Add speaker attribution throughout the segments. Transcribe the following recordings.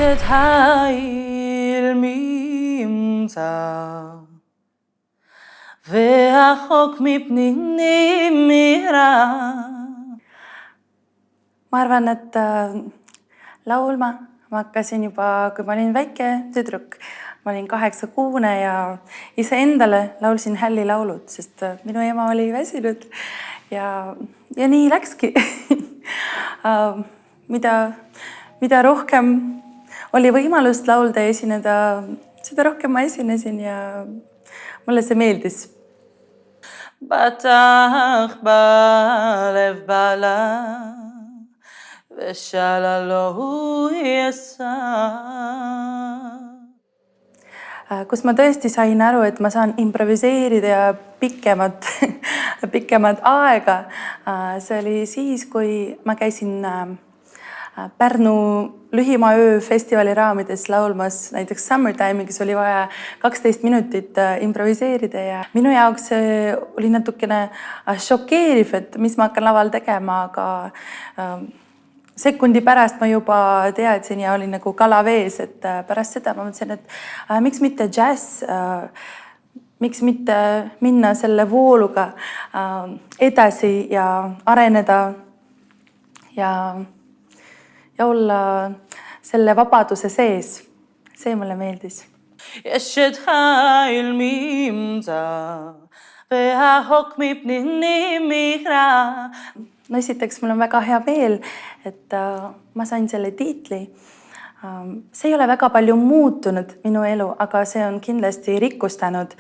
Speaker 1: אשת העיר ממצא והחוק מפניני מירה. Ma arvan, et laulma ma hakkasin juba, kui ma olin väike tüdruk. Ma olin 8-kuune ja iseendale laulsin hällilaulud, sest minu ema oli väsinud ja nii läkski. Mida rohkem oli võimalust laulda ja esineda, seda rohkem ma esinesin ja mulle see meeldis. Batach balev bala ושאלה לו הוא יסר. Kus ma tõesti sain aru, et ma saan improviseerida ja pikemat aega. See oli siis, kui ma käisin Pärnu Lühimaa öö festivali raamides laulmas näiteks Summertime'i, kes oli vaja 12 minutit improviseerida ja minu jaoks oli natukene šokeeriv, et mis ma hakkan laval tegema, aga sekundi pärast ma juba teadsin ja olin nagu kala vees, et pärast seda ma mõtlesin, et miks mitte džäss, miks mitte minna selle vooluga edasi ja areneda ja olla selle vabaduse sees. See mulle meeldis. אשת העיר ממצא והחוק מפניני מירה. No esiteks, mul on väga hea meel, et ma sain selle tiitli. See ei ole väga palju muutunud minu elu, aga see on kindlasti rikkustanud.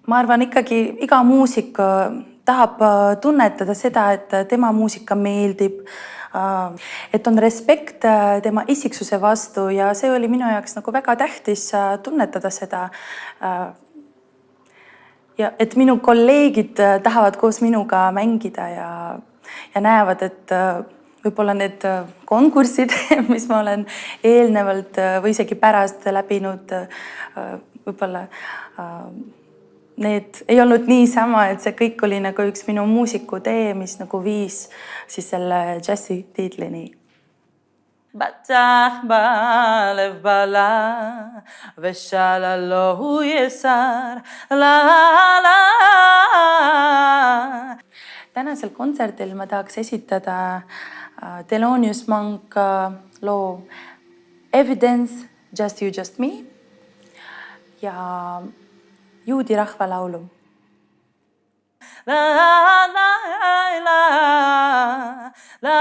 Speaker 1: Ma arvan ikkagi, iga muusik tahab tunnetada seda, et tema muusika meeldib, et on respekt tema isiksuse vastu ja see oli minu jaoks nagu väga tähtis tunnetada seda. Ja et minu kolleegid tahavad koos minuga mängida ja näevad, et võib-olla need konkursid, mis ma olen eelnevalt või isegi pärast läbinud, võib-olla need ei olnud niisama, et see kõik oli nagu üks minu muusiku tee, mis nagu viis siis selle džässi tiitlini. Batach balev bala ושאלה לו הוא יסר la la. Tänasel kontserdil ma tahaks esitada Thelonious Monk loo Evidence, Just You, Just Me ja juudi rahvalaulu. La la la la